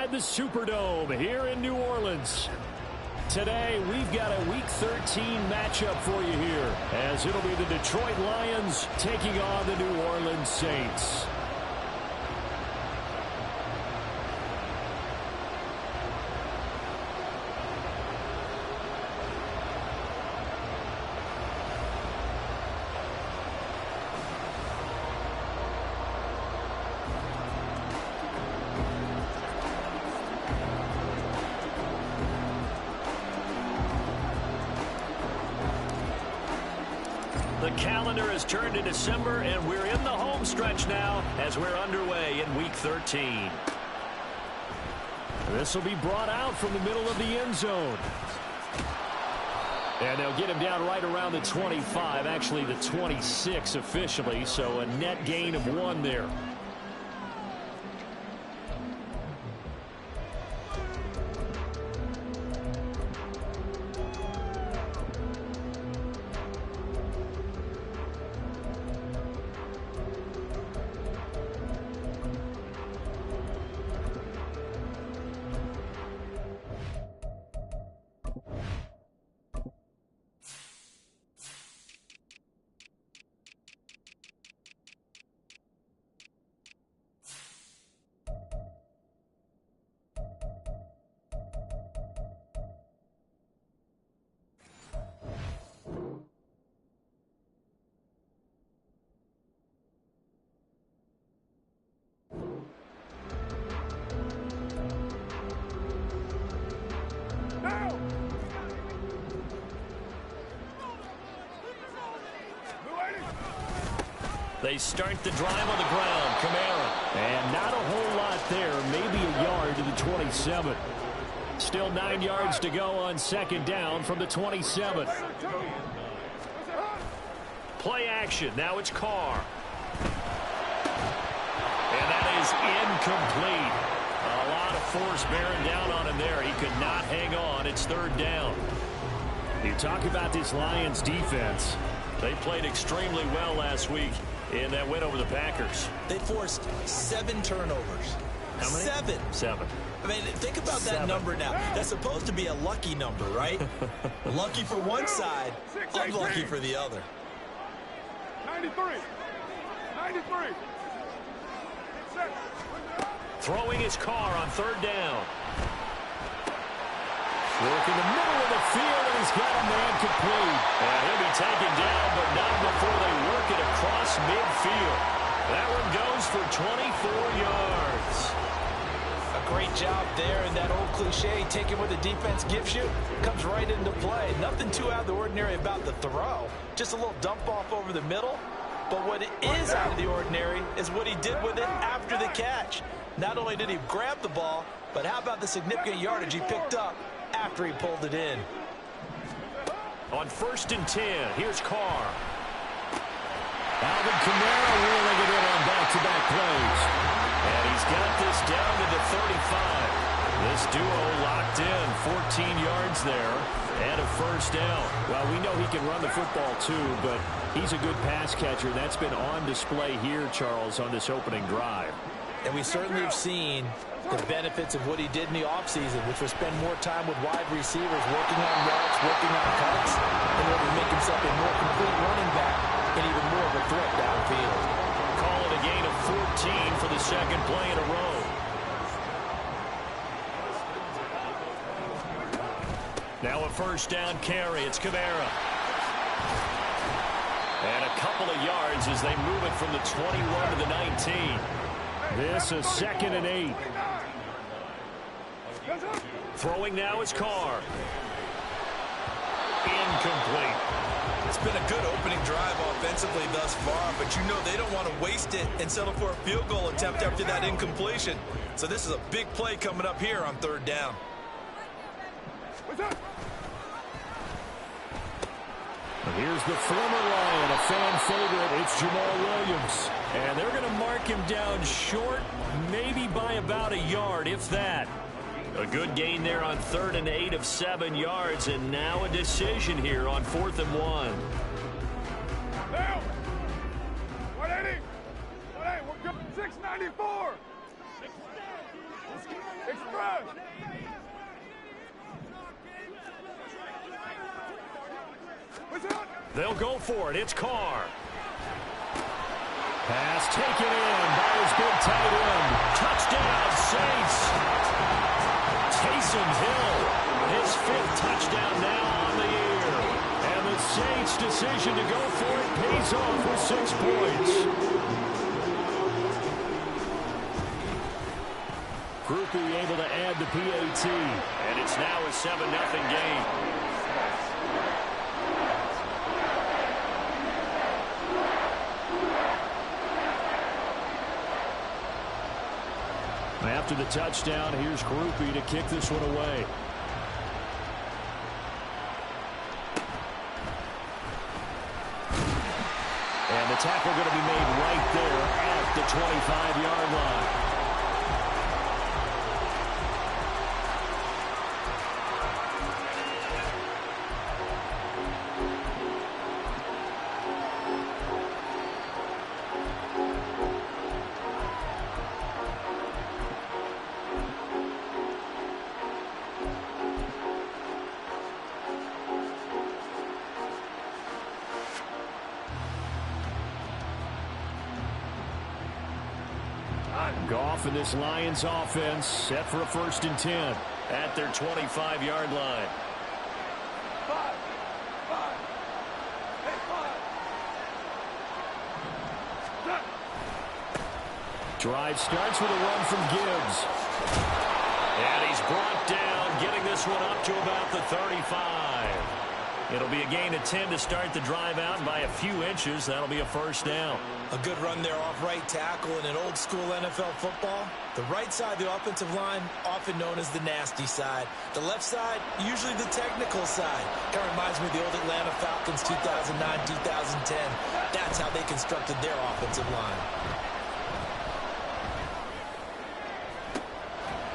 inside the Superdome here in New Orleans. Today, we've got a Week 13 matchup for you here, as it'll be the Detroit Lions taking on the New Orleans Saints. The calendar has turned to December, and we're in the home stretch now as we're underway in Week 13. This will be brought out from the middle of the end zone. And they'll get him down right around the 25, actually the 26 officially, so a net gain of 1 there. They start the drive on the ground. Kamara. And not a whole lot there. Maybe a yard to the 27. Still 9 yards to go on second down from the 27. Play action. Now it's Carr. And that is incomplete. A lot of force bearing down on him there. He could not hang on. It's third down. You talk about this Lions defense. They played extremely well last week in that win over the Packers. They forced 7 turnovers. How many? 7. I mean, think about that number now. That's supposed to be a lucky number, right? Lucky for one side, unlucky for the other. 93. Throwing his car on third down. Work in the middle of the field, and he's got a man complete. And he'll be taken down, but not before they work it across midfield. That one goes for 24 yards. A great job there, and that old cliche, taking what the defense gives you, comes right into play. Nothing too out of the ordinary about the throw. Just a little dump off over the middle. But what is out of the ordinary is what he did with it after the catch. Not only did he grab the ball, but how about the significant yardage he picked up after he pulled it in. On 1st and 10, here's Carr. Alvin Kamara wheeling it in on back-to-back plays. And he's got this down to the 35. This duo locked in, 14 yards there, and a first down. Well, we know he can run the football too, but he's a good pass catcher. That's been on display here, Charles, on this opening drive. And we certainly have seen the benefits of what he did in the offseason, which was spend more time with wide receivers, working on routes, working on cuts, in order to make himself a more complete running back and even more of a threat downfield. Call it a gain of 14 for the second play in a row. Now a first down carry. It's Kamara. And a couple of yards as they move it from the 21 to the 19. This is 2nd and 8. Throwing now is Carr. Incomplete. It's been a good opening drive offensively thus far, but you know they don't want to waste it and settle for a field goal attempt after that incompletion. So this is a big play coming up here on third down. Here's the former Lion, a fan favorite. It's Jamal Williams. And they're going to mark him down short, maybe by about a yard, if that. A good gain there on 3rd and 8 of 7 yards, and now a decision here on 4th and 1. Down. 180. 180. We're good. 694. Express. They'll go for it. It's Carr. Pass taken in by his big tight end. Touchdown, Saints. Taysom Hill, his 5th touchdown now on the year. And the Saints' decision to go for it pays off with 6 points. Groupie able to add the PAT. And it's now a 7-0 game. After the touchdown, here's Groupie to kick this one away. And the tackle going to be made right there at the 25-yard line. Goff and this Lions offense set for a 1st and 10 at their 25-yard line. Drive starts with a run from Gibbs. And he's brought down, getting this one up to about the 35. It'll be a gain of 10 to start the drive out by a few inches. That'll be a 1st down. A good run there off right tackle in an old-school NFL football. The right side of the offensive line, often known as the nasty side. The left side, usually the technical side. Kind of reminds me of the old Atlanta Falcons 2009, 2010. That's how they constructed their offensive line.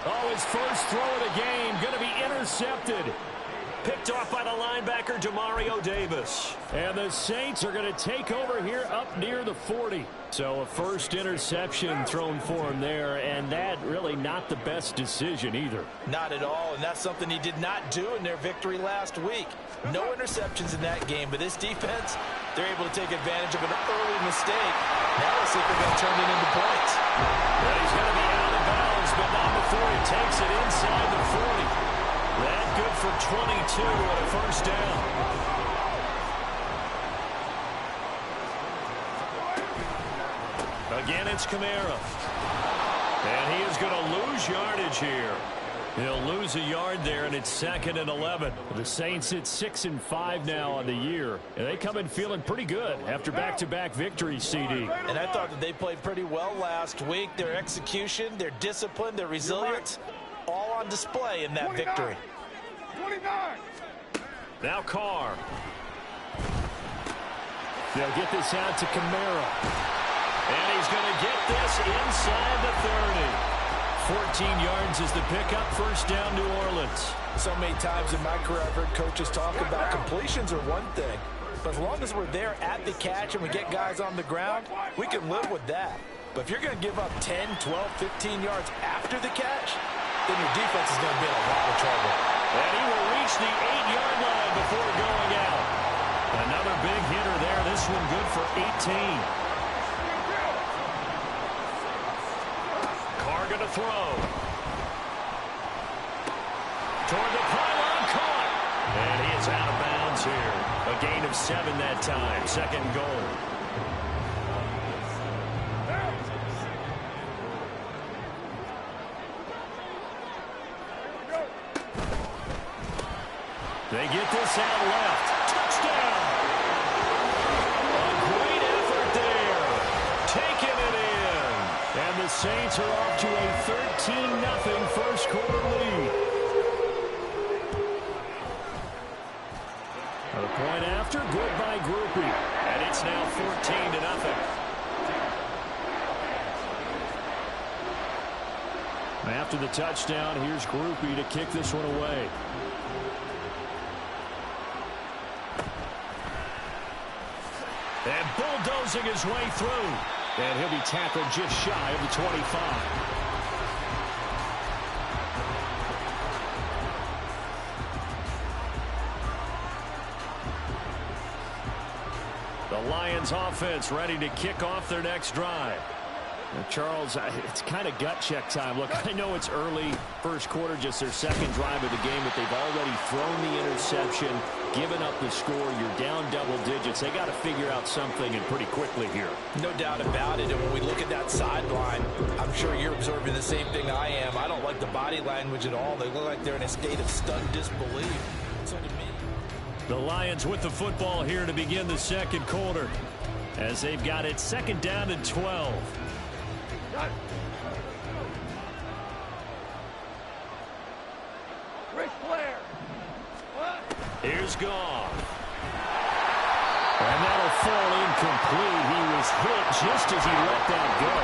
Oh, his first throw of the game going to be intercepted. Picked off by the linebacker, Demario Davis. And the Saints are going to take over here up near the 40. So a first interception thrown for him there, and that really not the best decision either. Not at all, and that's something he did not do in their victory last week. No interceptions in that game, but this defense, they're able to take advantage of an early mistake. Now let's see if they're going to turn it into points. Well, he's going to be out of bounds, but not before he takes it inside the 40. That good for 22 and a 1st down. Again, it's Kamara. And he is going to lose yardage here. He'll lose a yard there, and it's 2nd and 11. The Saints hit 6-5 now on the year, and they come in feeling pretty good after back-to-back victories, CD. And I thought that they played pretty well last week. Their execution, their discipline, their resilience, all on display in that victory. 29. Now Carr. They'll get this out to Kamara. And he's going to get this inside the 30. 14 yards is the pickup. 1st down, New Orleans. So many times in my career I've heard coaches talk about completions are one thing. But as long as we're there at the catch and we get guys on the ground, we can live with that. But if you're going to give up 10, 12, 15 yards after the catch, then your defense is going to be in a lot of trouble. And he will reach the 8-yard line before going out. Another big hitter there. This one good for 18. Carr going to throw. Toward the pylon, caught. And he is out of bounds here. A gain of 7 that time. 2nd goal. They get this out left. Touchdown! A great effort there. Taking it in. And the Saints are off to a 13-0 first quarter lead. The point after, good by Groupie. And it's now 14-0. After the touchdown, here's Groupie to kick this one away. And bulldozing his way through. And he'll be tackled just shy of the 25. Lions offense ready to kick off their next drive. Now, Charles, it's kind of gut check time. Look, I know it's early, first quarter, just their second drive of the game, but they've already thrown the interception, given up the score. You're down double digits. They got to figure out something, and pretty quickly here. No doubt about it. And when we look at that sideline, I'm sure you're observing the same thing I am. I don't like the body language at all. They look like they're in a state of stunned disbelief. So to me, the Lions with the football here to begin the second quarter, as they've got it second down and 12. Here's Goff. And that'll fall incomplete. He was hit just as he let that go.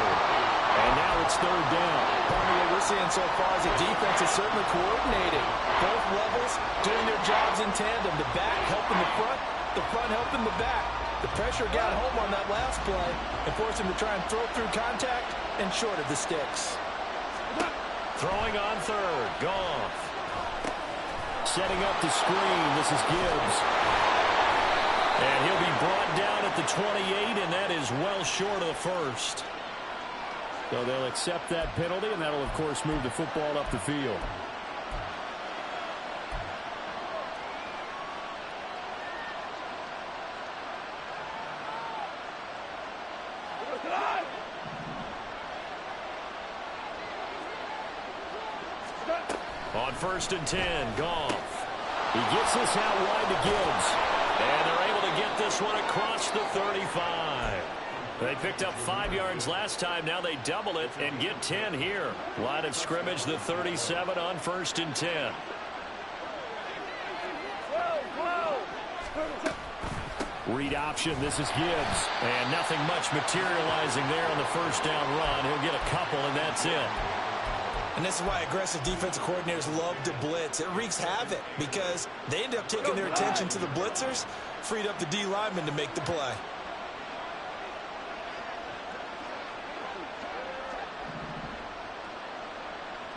And now it's third down. What we're seeing so far is the defense is certainly coordinated. Both levels doing their jobs in tandem. The back helping the front helping the back. The pressure got home on that last play and forced him to try and throw through contact and short of the sticks. Throwing on third. Goff. Setting up the screen. This is Gibbs. And he'll be brought down at the 28, and that is well short of the first. So they'll accept that penalty, and that'll, of course, move the football up the field. On first and 10, Goff. He gets this out wide to Gibbs. And they're able to get this one across the 35. They picked up 5 yards last time. Now they double it and get 10 here. Line of scrimmage, the 37 on first and 10. Read option. This is Gibbs. And nothing much materializing there on the first down run. He'll get a couple, and that's it. And this is why aggressive defensive coordinators love to blitz. It wreaks havoc because they end up taking their attention to the blitzers, freed up the D lineman to make the play.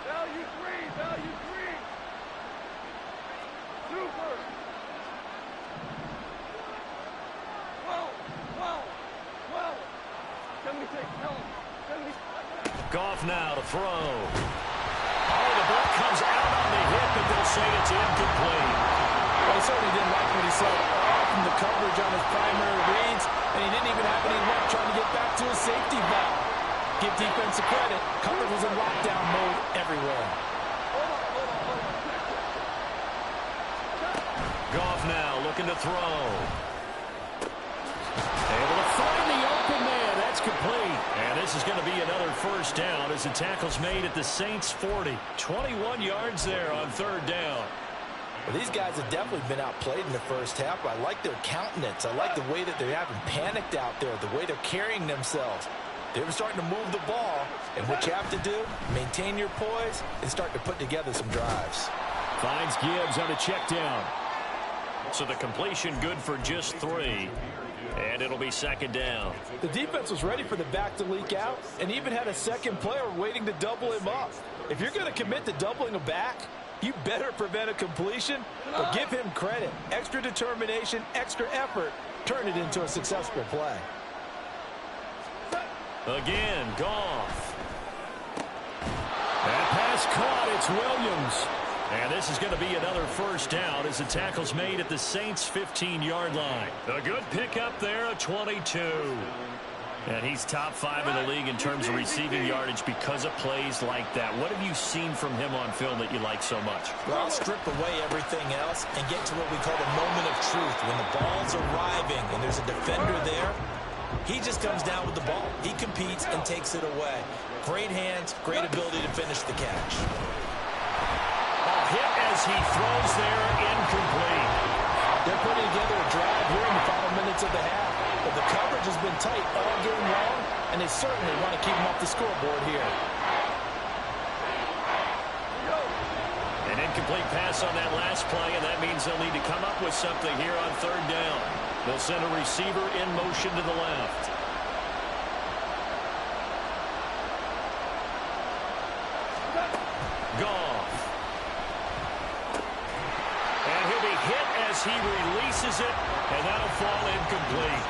Value three. Super. Well. 76, tell him. 76. Goff now to throw. Oh, the ball comes out on the hit, but they'll say it's incomplete. Well, he certainly didn't like what he saw from the coverage on his primary reads, and he didn't even have any luck trying to get back to his safety valve. Give defense a credit. Coverage was in lockdown mode everywhere. Goff now looking to throw. Able to find the open man. That's complete. And this is going to be another first down as the tackle's made at the Saints' 40. 21 yards there on third down. Well, these guys have definitely been outplayed in the first half. I like their countenance. I like the way that they haven't panicked out there, the way they're carrying themselves. They were starting to move the ball, and what you have to do, maintain your poise and start to put together some drives. Finds Gibbs on a check down. So the completion good for just 3. And it'll be second down. The defense was ready for the back to leak out and even had a second player waiting to double him up. If you're going to commit to doubling a back, you better prevent a completion, but give him credit. Extra determination, extra effort, turn it into a successful play. Again, Goff. That pass caught. It's Williams. And this is going to be another first down as the tackle's made at the Saints' 15-yard line. A good pickup there, a 22. And he's top 5 in the league in terms of receiving yardage because of plays like that. What have you seen from him on film that you like so much? Well, I'll strip away everything else and get to what we call the moment of truth. When the ball's arriving and there's a defender there, he just comes down with the ball. He competes and takes it away. Great hands, great ability to finish the catch. Hit as he throws there, incomplete. They're putting together a drive here in the final minutes of the half, but the coverage has been tight all game long, and they certainly want to keep them off the scoreboard here. An incomplete pass on that last play, and that means they'll need to come up with something here on third down. They'll send a receiver in motion to the left. Goff. And he'll be hit as he releases it, and that'll fall incomplete.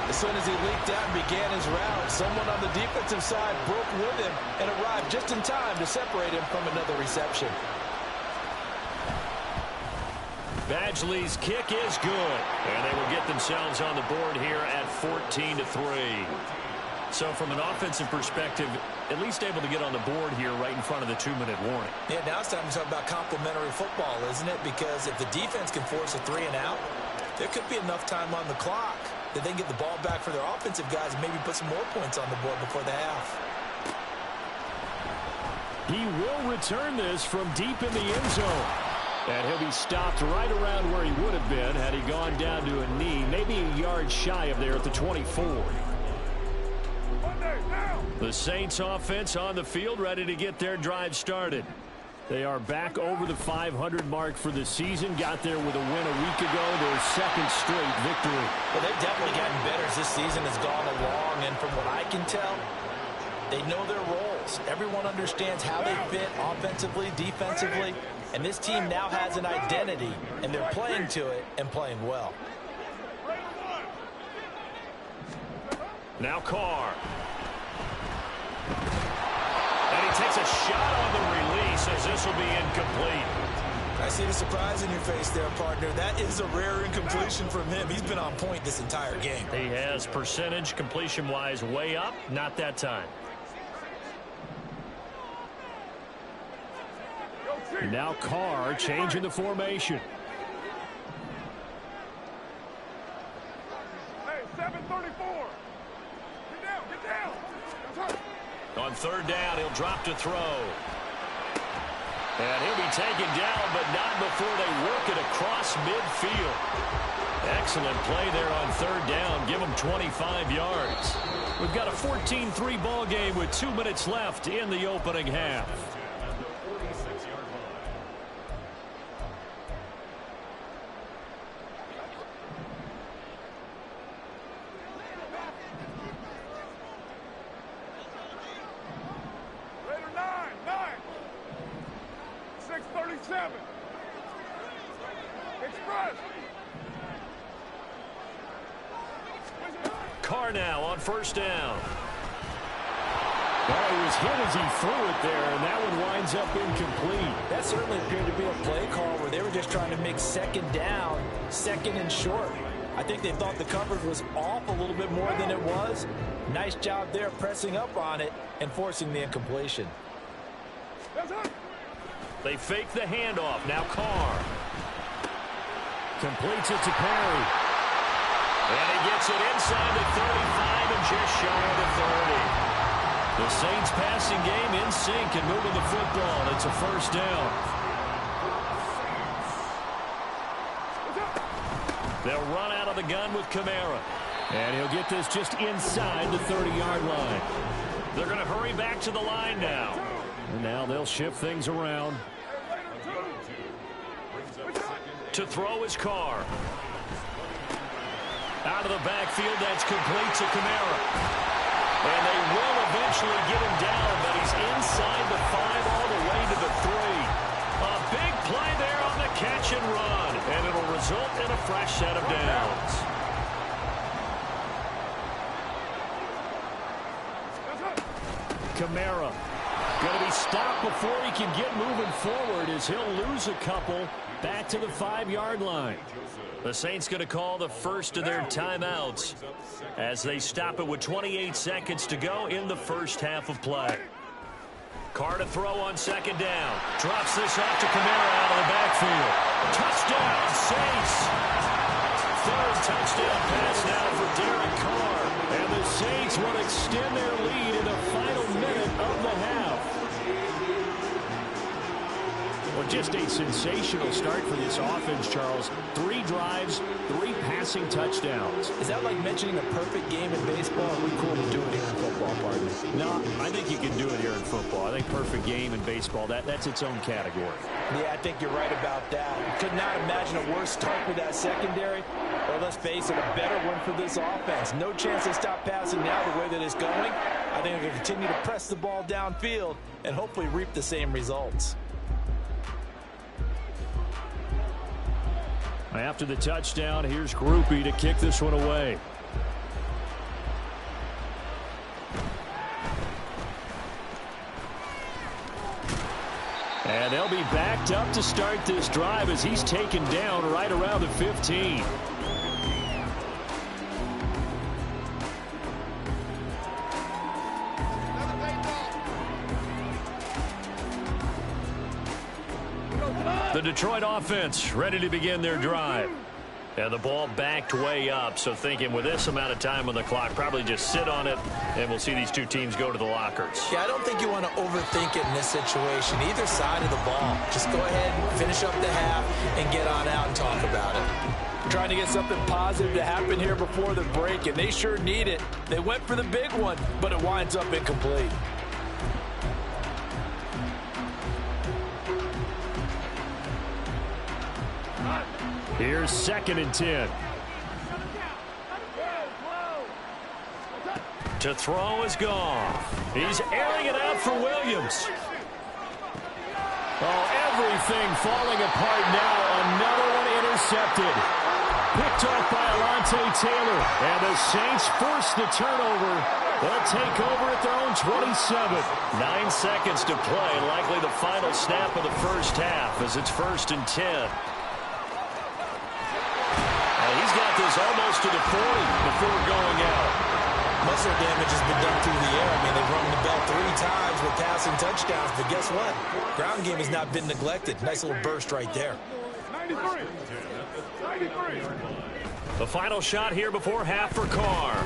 As soon as he leaked out and began his route, someone on the defensive side broke with him and arrived just in time to separate him from another reception. Badgley's kick is good, and they will get themselves on the board here at 14-3. So from an offensive perspective, at least able to get on the board here right in front of the 2-minute warning. Yeah, now it's time to talk about complementary football, isn't it? Because if the defense can force a 3 and out, there could be enough time on the clock that they can get the ball back for their offensive guys and maybe put some more points on the board before the half. He will return this from deep in the end zone. And he'll be stopped right around where he would have been had he gone down to a knee, maybe a yard shy of there at the 24. The Saints offense on the field, ready to get their drive started. They are back over the 500 mark for the season. Got there with a win a week ago, their second straight victory. Well, they've definitely gotten better as this season has gone along, and from what I can tell, they know their roles. Everyone understands how they fit offensively, defensively, and this team now has an identity, and they're playing to it and playing well. Now Carr. And he takes a shot on the release as this will be incomplete. I see the surprise in your face there, partner. That is a rare incompletion from him. He's been on point this entire game. He has percentage completion-wise way up. Not that time. Now Carr changing the formation. Hey, 734. Get down. On third down, he'll drop to throw. And he'll be taken down, but not before they work it across midfield. Excellent play there on third down. Give him 25 yards. We've got a 14-3 ball game with 2 minutes left in the opening half. Raider 9. 637. Express. Carr now on first down. Well, he was hit as he threw it there, and that one winds up incomplete. That certainly appeared to be a play call where they were just trying to make second down, second and short. I think they thought the coverage was off a little bit more than it was. Nice job there pressing up on it and forcing the incompletion. They fake the handoff. Now Carr. Completes it to Perry. And he gets it inside the 35 and just shy of the 30. The Saints passing game in sync and moving the football. It's a first down. They'll run out of the gun with Kamara. And he'll get this just inside the 30-yard line. They're going to hurry back to the line now. And now they'll shift things around. To throw his Carr. Out of the backfield, that's complete to Kamara. And they will eventually get him down, but he's inside the 5 all the way to the 3. A big play there on the catch and run, and it'll result in a fresh set of downs. Kamara going to be stopped before he can get moving forward as he'll lose a couple back to the 5-yard line. The Saints going to call the first of their timeouts as they stop it with 28 seconds to go in the first half of play. Carr to throw on second down. Drops this off to Kamara out of the backfield. Touchdown, Saints. Third touchdown pass now for Derek Carr. And the Saints will extend their lead in the final minute of the half. Well, just a sensational start for this offense, Charles. 3 drives, 3 passing touchdowns. Is that like mentioning a perfect game in baseball? Or are we cool to do it here in football, partner? No, I think you can do it here in football. I think perfect game in baseball, that's its own category. Yeah, I think you're right about that. Could not imagine a worse start for that secondary. Or let's face it, a better one for this offense. No chance they stop passing now the way that it's going. I think they're going to continue to press the ball downfield and hopefully reap the same results. After the touchdown, here's Groupie to kick this one away. And they'll be backed up to start this drive as he's taken down right around the 15. The Detroit offense ready to begin their drive. And the ball backed way up, so thinking with this amount of time on the clock, probably just sit on it, and we'll see these two teams go to the lockers. Yeah, I don't think you want to overthink it in this situation. Either side of the ball. Just go ahead and finish up the half and get on out and talk about it. Trying to get something positive to happen here before the break, and they sure need it. They went for the big one, but it winds up incomplete. Here's 2nd and 10. To throw is Goff. He's airing it out for Williams. Oh, everything falling apart now. Another one intercepted. Picked off by Alontae Taylor. And the Saints force the turnover. They'll take over at their own 27. 9 seconds to play. Likely the final snap of the first half as it's 1st and 10. He's got this almost to the 40 before going out. Muscle damage has been done through the air. I mean, they've rung the bell 3 times with passing touchdowns, but guess what? Ground game has not been neglected. Nice little burst right there. 93. 93. The final shot here before half for Carr.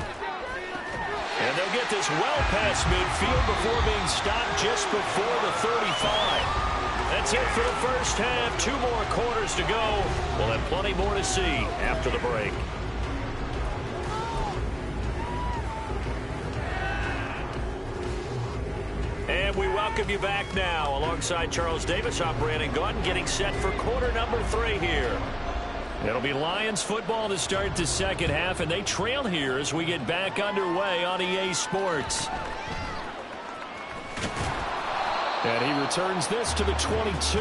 And they'll get this well past midfield before being stopped just before the 35. That's it for the first half. 2 more quarters to go. We'll have plenty more to see after the break. And we welcome you back now. Alongside Charles Davis, I'm Brandon Gunn, getting set for quarter number 3 here. It'll be Lions football to start the second half, and they trail here as we get back underway on EA Sports. And he returns this to the 22.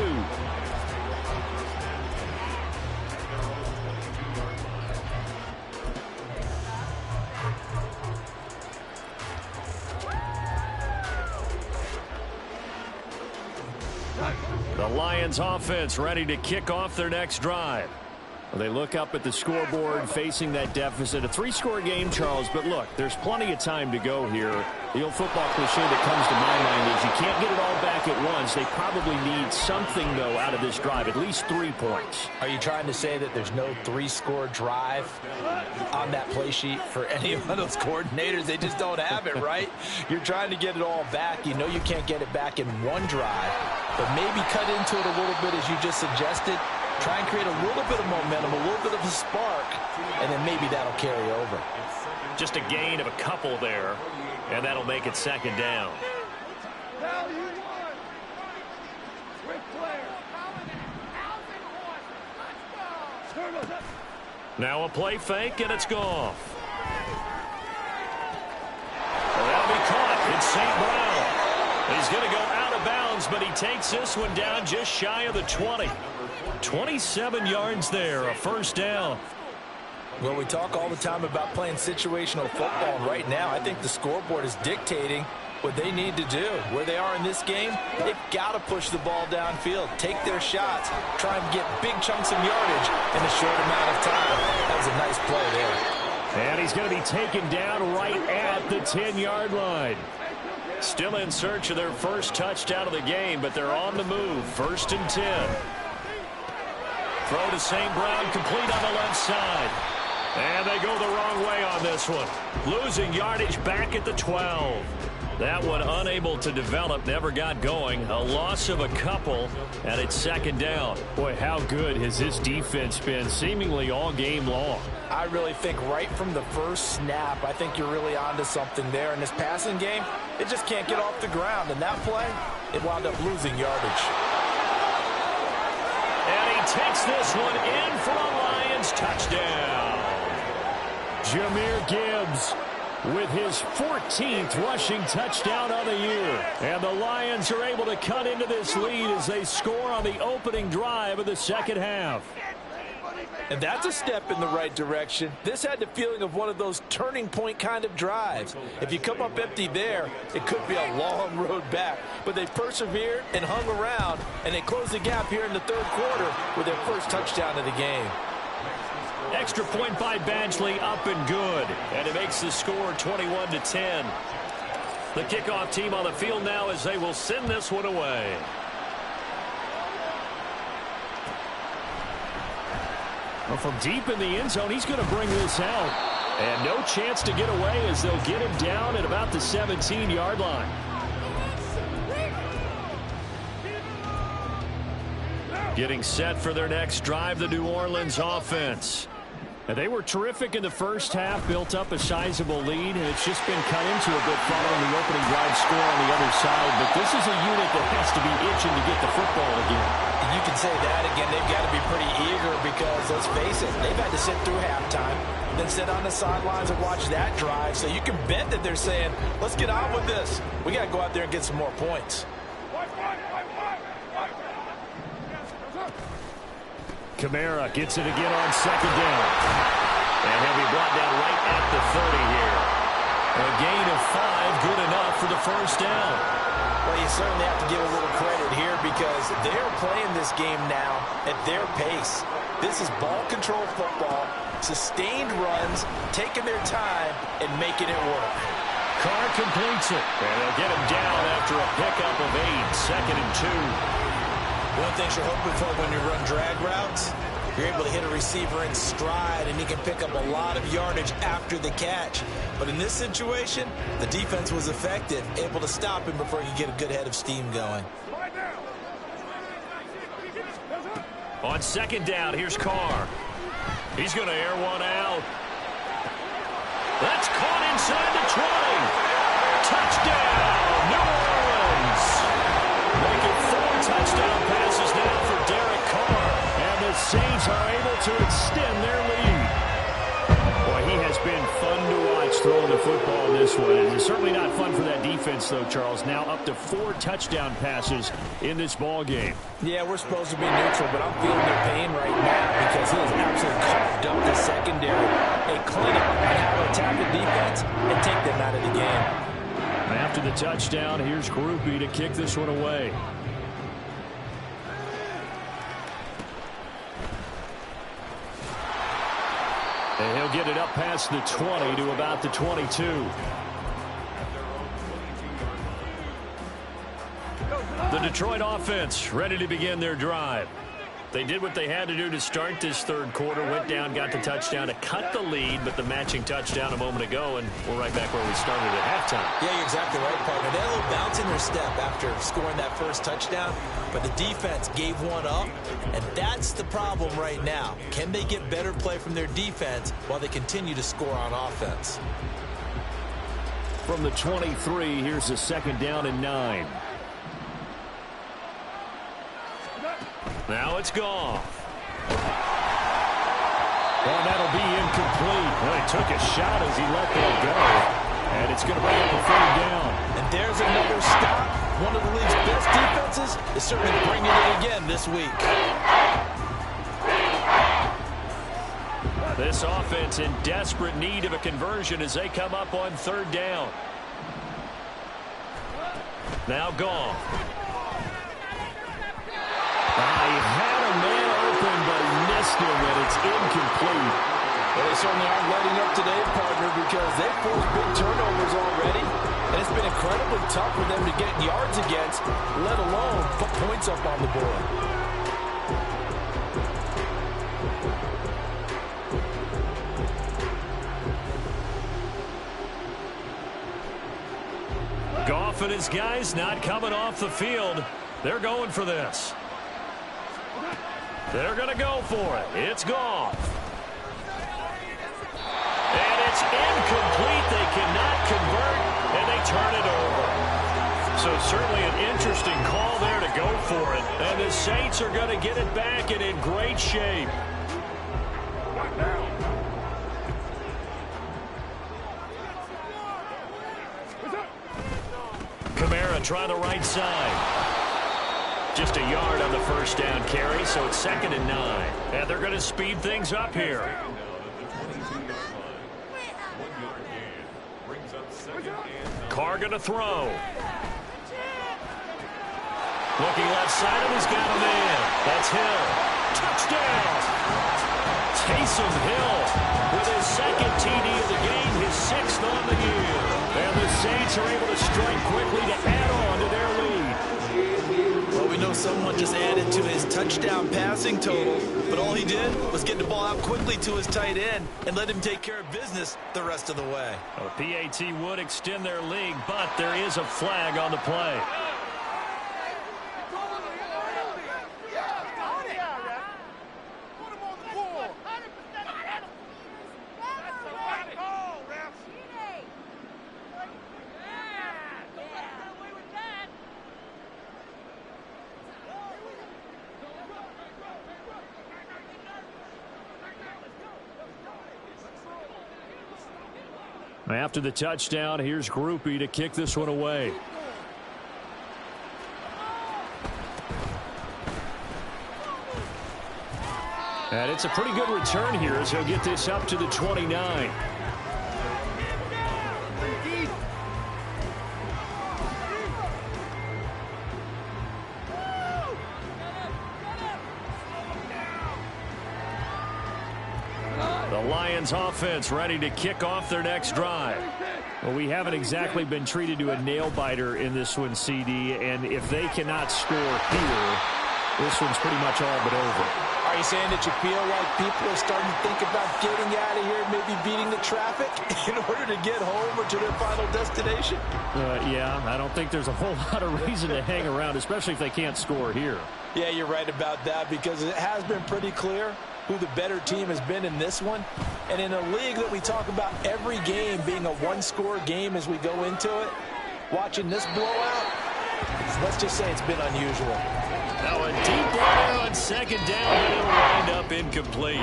The Lions offense ready to kick off their next drive. They look up at the scoreboard facing that deficit. A 3-score game, Charles, but look, there's plenty of time to go here. The old football cliche that comes to my mind is you can't get it all back at once. They probably need something, though, out of this drive, at least 3 points. Are you trying to say that there's no 3-score drive on that play sheet for any of those coordinators? They just don't have it, right? You're trying to get it all back. You know you can't get it back in one drive, but maybe cut into it a little bit as you just suggested. Try and create a little bit of momentum, a little bit of a spark, and then maybe that'll carry over. Just a gain of a couple there, and that'll make it 2nd down. Now a play fake, and it's Goff. That'll be caught. It's St. Brown. He's going to go out of bounds, but he takes this one down just shy of the 20. 27 yards there, a 1st down. Well, we talk all the time about playing situational football, and right now I think the scoreboard is dictating what they need to do. Where they are in this game, they've got to push the ball downfield, take their shots, try and get big chunks of yardage in a short amount of time. That was a nice play there. And he's going to be taken down right at the 10-yard line. Still in search of their first touchdown of the game, but they're on the move. 1st and 10. Throw to St. Brown, complete on the left side. And they go the wrong way on this one. Losing yardage back at the 12. That one unable to develop, never got going. A loss of a couple, and it's 2nd down. Boy, how good has this defense been seemingly all game long? I really think right from the first snap, I think you're really onto something there. In this passing game, it just can't get off the ground. And that play, it wound up losing yardage. And he takes this one in for a Lions touchdown. Jahmyr Gibbs with his 14th rushing touchdown on the year. And the Lions are able to cut into this lead as they score on the opening drive of the second half. And that's a step in the right direction. This had the feeling of one of those turning point kind of drives. If you come up empty there, it could be a long road back. But they persevered and hung around, and they closed the gap here in the third quarter with their first touchdown of the game. Extra point by Badgley, up and good. And it makes the score 21-10. The kickoff team on the field now as they will send this one away. Well, from deep in the end zone, he's going to bring this out. And no chance to get away as they'll get him down at about the 17-yard line. Getting set for their next drive, the New Orleans offense. And they were terrific in the first half, built up a sizable lead, and it's just been cut into a bit following the opening drive score on the other side. But this is a unit that has to be itching to get the football again. You can say that again. They've got to be pretty eager because, let's face it, they've had to sit through halftime, then sit on the sidelines and watch that drive. So you can bet that they're saying, let's get on with this. We got to go out there and get some more points. Kamara gets it again on second down. And he'll be brought down right at the 30 here. A gain of 5, good enough for the first down. Well, you certainly have to give a little credit here because they're playing this game now at their pace. This is ball control football, sustained runs, taking their time, and making it work. Carr completes it. And they'll get him down after a pickup of 8, second and 2. One thing you're hoping for when you run drag routes, you're able to hit a receiver in stride, and he can pick up a lot of yardage after the catch. But in this situation, the defense was effective, able to stop him before he could get a good head of steam going. On second down, here's Carr. He's going to air one out. That's caught inside the 20. Touchdown, New Orleans. Making 4 touchdown passes now for Derek Carr. And the Saints are able to extend their lead. Boy, he has been fun to watch throwing the football in this one. And it's certainly not fun for that defense, though, Charles. Now up to 4 touchdown passes in this ball game. Yeah, we're supposed to be neutral, but I'm feeling their pain right now because he has absolutely carved up the secondary. A clinic on how to attack the defense and take them out of the game. After the touchdown, here's Groupie to kick this one away. And he'll get it up past the 20 to about the 22. The Detroit offense ready to begin their drive. They did what they had to do to start this third quarter, went down, got the touchdown to cut the lead, but the matching touchdown a moment ago, and we're right back where we started at halftime. Yeah, you're exactly right, partner. They had a little bounce in their step after scoring that first touchdown, but the defense gave one up, and that's the problem right now. Can they get better play from their defense while they continue to score on offense? From the 23, here's a second down and 9. Now it's gone. Well, that'll be incomplete. Well, he took a shot as he let that go. And it's going to bring up a 3rd down. And there's another stop. One of the league's best defenses is certainly bringing it again this week. This offense in desperate need of a conversion as they come up on 3rd down. Now gone. He had a man open, but he missed him, and it's incomplete. Well, they certainly aren't letting up today, partner, because they've forced big turnovers already, and it's been incredibly tough for them to get yards against, let alone put points up on the board. Goff and his guys not coming off the field. They're going for this. They're going to go for it. It's Goff. And it's incomplete. They cannot convert, and they turn it over. So certainly an interesting call there to go for it. And the Saints are going to get it back and in great shape. Kamara trying the right side. Just a yard on the first down carry, so it's 2nd and 9. And they're going to speed things up here. Carr going to throw. Looking left side, and he's got a man. That's Hill. Touchdown! Taysom Hill with his 2nd TD of the game, his 6th on the year. And the Saints are able to strike quickly to add on to their lead. Well, we know someone just added to his touchdown passing total, but all he did was get the ball out quickly to his tight end and let him take care of business the rest of the way. A PAT would extend their lead, but there is a flag on the play. After the touchdown, here's Groupie to kick this one away. And it's a pretty good return here as he'll get this up to the 29. Lions offense ready to kick off their next drive. Well, we haven't exactly been treated to a nail-biter in this one, CD, and if they cannot score here, this one's pretty much all but over. Are you saying that you feel like people are starting to think about getting out of here, maybe beating the traffic in order to get home or to their final destination? Yeah, I don't think there's a whole lot of reason to hang around, especially if they can't score here. Yeah, you're right about that because it has been pretty clear who the better team has been in this one. And in a league that we talk about every game being a one-score game as we go into it, watching this blowout, let's just say it's been unusual. Now a deep ball on 2nd down, but it'll wind up incomplete.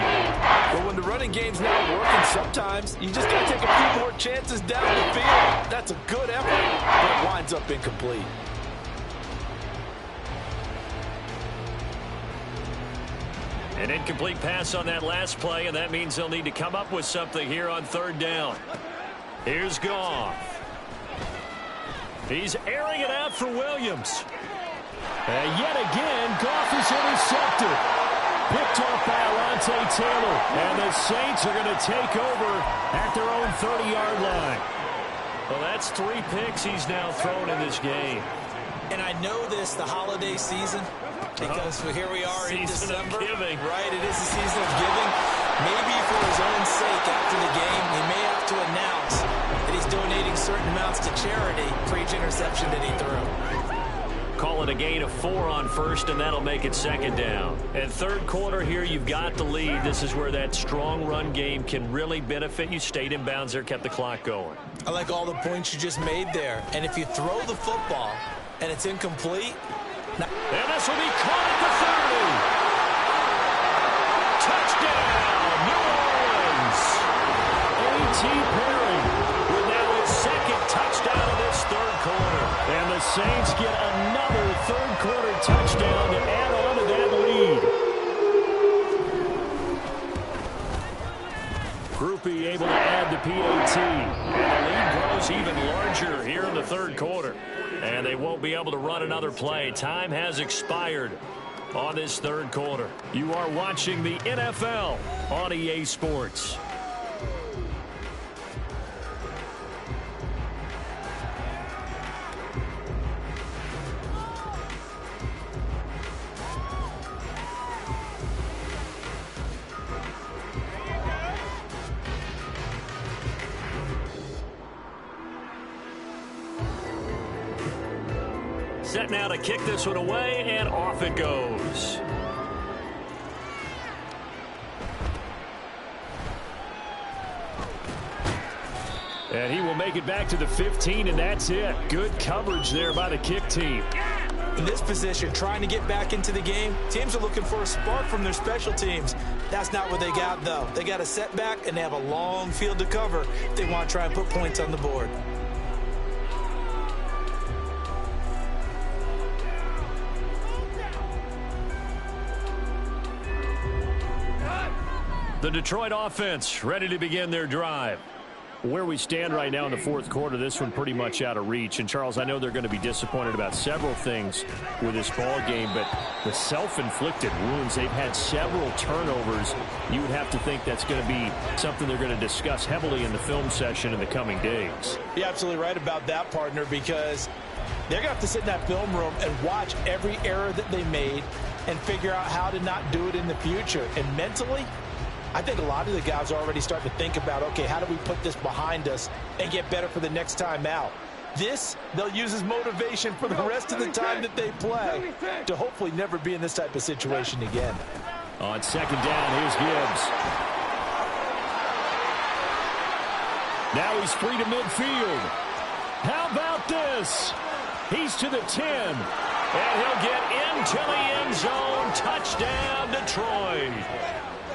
But when the running game's not working, sometimes you just got to take a few more chances down the field. That's a good effort, but it winds up incomplete. An incomplete pass on that last play, and that means they'll need to come up with something here on 3rd down. Here's Goff. He's airing it out for Williams. And yet again, Goff is intercepted. Picked off by Alontae Taylor. And the Saints are going to take over at their own 30-yard line. Well, that's 3 picks he's now thrown in this game. And I know this, the holiday season, because here we are in December. Right, it is the season of giving. Maybe for his own sake after the game, he may have to announce that he's donating certain amounts to charity for each interception that he threw. Call it a gain of 4 on 1st, and that'll make it 2nd down. And 3rd quarter here, you've got the lead. This is where that strong run game can really benefit you. Stayed in bounds there, kept the clock going. I like all the points you just made there. And if you throw the football and it's incomplete, and this will be caught at the 30. Touchdown, New Orleans. A.T. Perry with now his 2nd touchdown of this 3rd quarter. And the Saints get another 3rd quarter touchdown to add on to that lead. Groupie able to add the PAT. And the lead grows even larger here in the 3rd quarter. And they won't be able to run another play. Time has expired on this 3rd quarter. You are watching the NFL on EA Sports. Set now to kick this one away, and off it goes. And he will make it back to the 15, and that's it. Good coverage there by the kick team. In this position, trying to get back into the game, teams are looking for a spark from their special teams. That's not what they got, though. They got a setback, and they have a long field to cover if they want to try and put points on the board. The Detroit offense ready to begin their drive. Where we stand right now in the fourth quarter, this one pretty much out of reach. And, Charles, I know they're going to be disappointed about several things with this ball game, but the self-inflicted wounds, they've had several turnovers. You would have to think that's going to be something they're going to discuss heavily in the film session in the coming days. You're absolutely right about that, partner, because they're going to have to sit in that film room and watch every error that they made and figure out how to not do it in the future. And mentally, I think a lot of the guys are already starting to think about, okay, how do we put this behind us and get better for the next time out? This, they'll use as motivation for the rest of the time that they play to hopefully never be in this type of situation again. On second down, here's Gibbs. Now he's free to midfield. How about this? He's to the 10. And he'll get into the end zone. Touchdown, Detroit.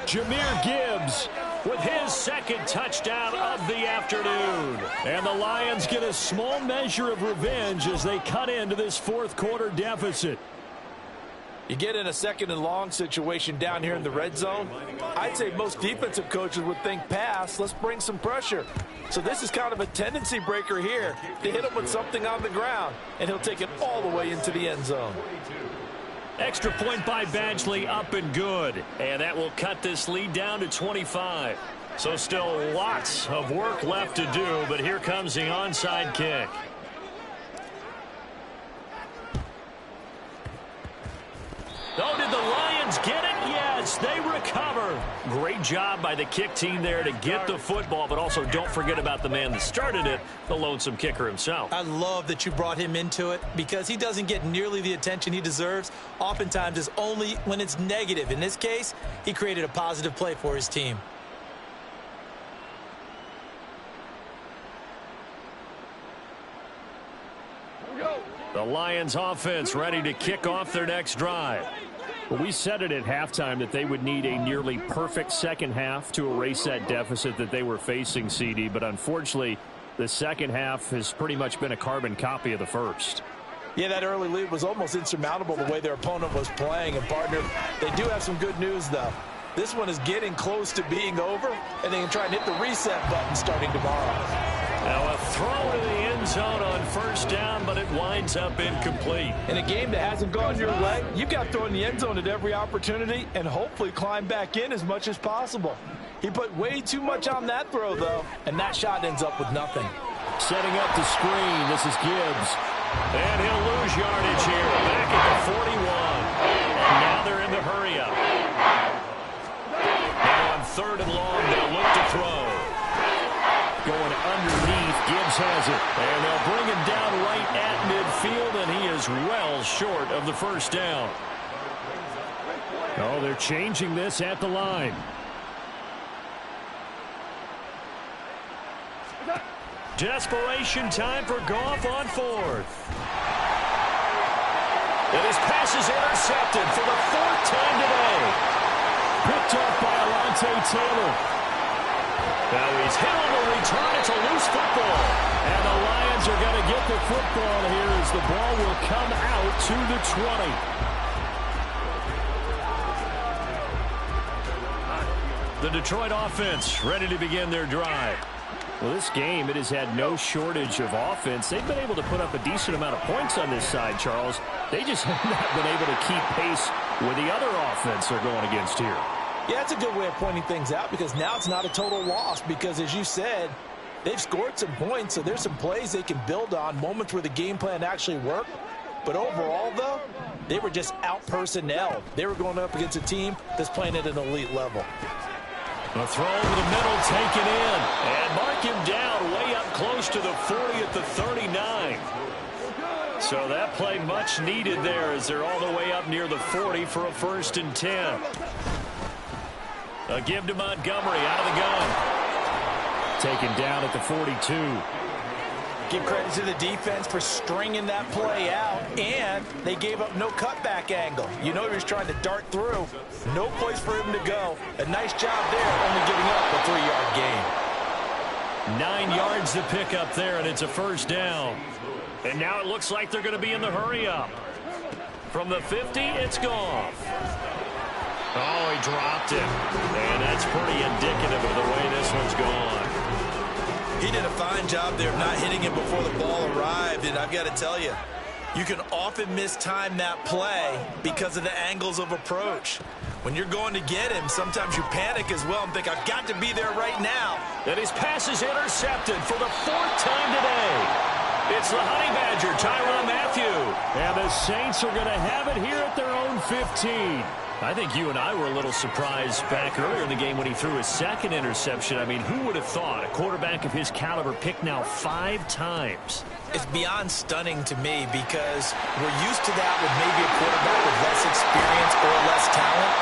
Jahmyr Gibbs with his second touchdown of the afternoon. And the Lions get a small measure of revenge as they cut into this fourth quarter deficit. You get in a second and long situation down here in the red zone. I'd say most defensive coaches would think pass. Let's bring some pressure. So this is kind of a tendency breaker here to hit him with something on the ground. And he'll take it all the way into the end zone. Extra point by Badgley, up and good. And that will cut this lead down to 25. So still lots of work left to do, but here comes the onside kick. Oh, did the Lions get it? Yes, they recover. Great job by the kick team there to get the football, but also don't forget about the man that started it, the lonesome kicker himself. I love that you brought him into it because he doesn't get nearly the attention he deserves. Oftentimes it's only when it's negative. In this case, he created a positive play for his team. The Lions offense ready to kick off their next drive. Well, we said it at halftime that they would need a nearly perfect second half to erase that deficit that they were facing, CD. But unfortunately, the second half has pretty much been a carbon copy of the first. Yeah, that early lead was almost insurmountable the way their opponent was playing. And, partner, they do have some good news, though. This one is getting close to being over, and they can try and hit the reset button starting tomorrow. Now a throw to the end zone on first down, but it winds up incomplete. In a game that hasn't gone your way, you've got to throw in the end zone at every opportunity and hopefully climb back in as much as possible. He put way too much on that throw, though, and that shot ends up with nothing. Setting up the screen, this is Gibbs. And he'll lose yardage here, back at the 41. And now they're in the hurry-up. Now on third and long, they'll look to throw. Going underneath, Gibbs has it. And they'll bring him down right at midfield, and he is well short of the first down. Oh, they're changing this at the line. Desperation time for Goff on fourth. And his pass is intercepted for the fourth time today. Picked up by Alontae Taylor. Now he's hit on the return. It's a loose football. And the Lions are going to get the football here as the ball will come out to the 20. The Detroit offense ready to begin their drive. Well, this game, it has had no shortage of offense. They've been able to put up a decent amount of points on this side, Charles. They just have not been able to keep pace with the other offense they're going against here. Yeah, that's a good way of pointing things out because now it's not a total loss because, as you said, they've scored some points, so there's some plays they can build on, moments where the game plan actually worked. But overall, though, they were just out-personnelled. They were going up against a team that's playing at an elite level. A throw over the middle, taken in, and mark him down way up close to the 40 at the 39. So that play much needed there as they're all the way up near the 40 for a 1st and 10. A give to Montgomery out of the gun. Taken down at the 42. Give credit to the defense for stringing that play out, and they gave up no cutback angle. You know he was trying to dart through. No place for him to go. A nice job there, only giving up a 3-yard gain. 9 yards to pick up there, and it's a first down. And now it looks like they're going to be in the hurry-up. From the 50, it's Goff. Oh, he dropped it. And that's pretty indicative of the way this one's gone. He did a fine job there of not hitting him before the ball arrived, and I've got to tell you, you can often mistime that play because of the angles of approach. When you're going to get him, sometimes you panic as well and think, I've got to be there right now. And his pass is intercepted for the 4th time today. It's the Honey Badger, Tyrann Mathieu. And the Saints are going to have it here at their own 15. I think you and I were a little surprised back earlier in the game when he threw his 2nd interception. I mean, who would have thought a quarterback of his caliber picked now 5 times? It's beyond stunning to me because we're used to that with maybe a quarterback with less experience or less talent.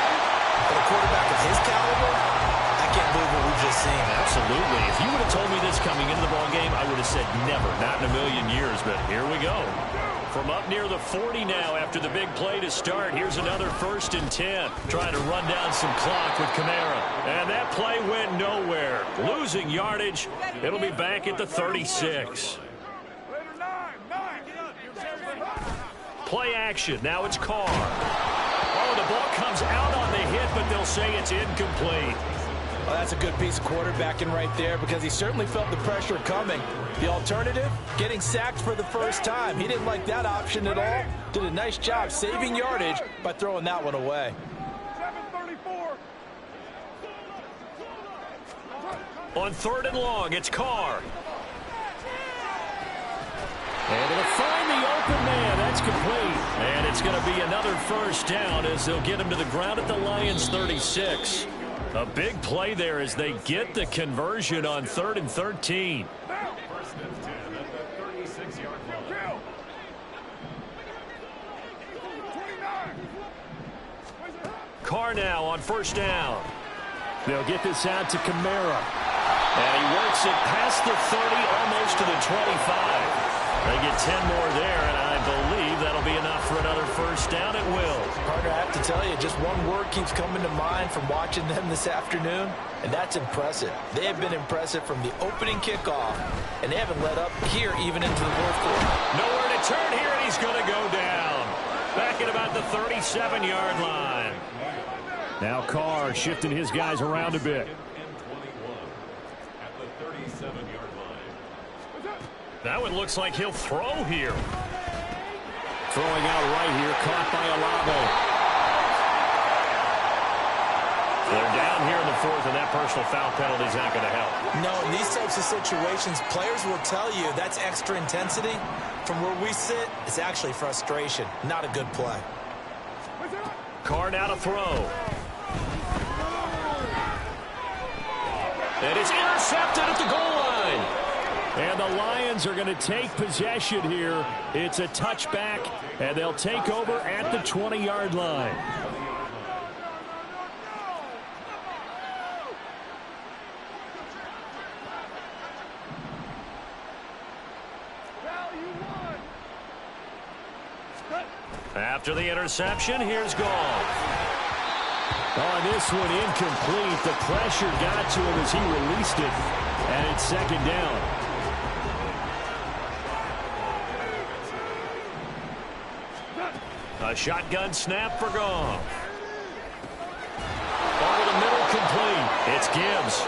But a quarterback of his caliber, I can't believe what we've just seen. Absolutely. If you would have told me this coming into the ballgame, I would have said never, not in a million years. But here we go. From up near the 40 now after the big play to start. Here's another 1st and 10. Trying to run down some clock with Kamara. And that play went nowhere. Losing yardage. It'll be back at the 36. Play action. Now it's Carr. Oh, the ball comes out on the hit, but they'll say it's incomplete. Well, that's a good piece of quarterbacking right there because he certainly felt the pressure coming. The alternative, getting sacked for the 1st time. He didn't like that option at all. Did a nice job saving yardage by throwing that one away. 734. On 3rd and long, it's Carr. Able to find the open man. That's complete. And it's going to be another 1st down as they'll get him to the ground at the Lions' 36. A big play there as they get the conversion on 3rd and 13. First and 10 at the 36-yard line. 29. Carr now on 1st down. They'll get this out to Kamara. And he works it past the 30, almost to the 25. They get 10 more there, and I believe that'll be enough for another 1st down. It will. Partner, I have to tell you, just one word keeps coming to mind from watching them this afternoon, and that's impressive. They have been impressive from the opening kickoff, and they haven't let up here even into the 4th quarter. Nowhere to turn here, and he's going to go down. Back at about the 37-yard line. Now Carr shifting his guys around a bit. That one looks like he'll throw here. Throwing out right here, caught by Olave. They're down here in the 4th, and that personal foul penalty is not going to help. No, in these types of situations, players will tell you that's extra intensity. From where we sit, it's actually frustration, not a good play. Carr now to throw. And it's intercepted at the goal line. And the Lions are going to take possession here. It's a touchback, and they'll take over at the 20-yard line. After the interception, here's Goff. On this one, incomplete. The pressure got to him as he released it, and it's 2nd down. A shotgun snap for Goff. Over the middle, complete. It's Gibbs.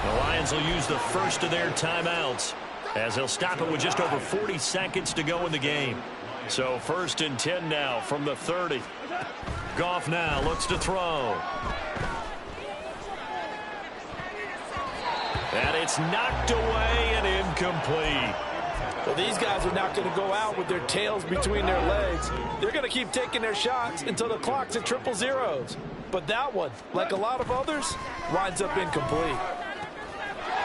The Lions will use the 1st of their timeouts as they'll stop it with just over 40 seconds to go in the game. So 1st and 10 now from the 30. Goff now looks to throw. And it's knocked away and incomplete. Well, these guys are not going to go out with their tails between their legs. They're going to keep taking their shots until the clock's at 000. But that one, like a lot of others, winds up incomplete.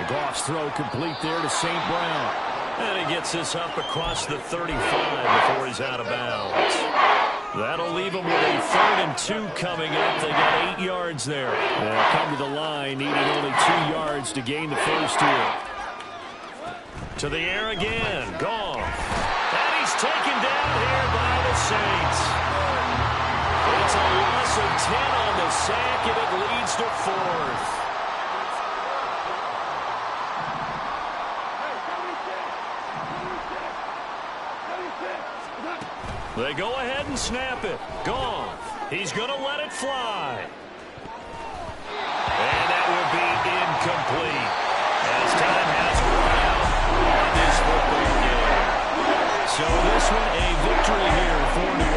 Goff's throw complete there to St. Brown. And he gets this up across the 35 before he's out of bounds. That'll leave him with a 3rd and 2 coming up. They got 8 yards there. They'll come to the line, needing only 2 yards to gain the 1st here. To the air again. Goff. And he's taken down here by the Saints. It's a loss of 10 on the sack, and it leads to 4th. They go ahead and snap it. Goff. He's going to let it fly. So this one a victory here for New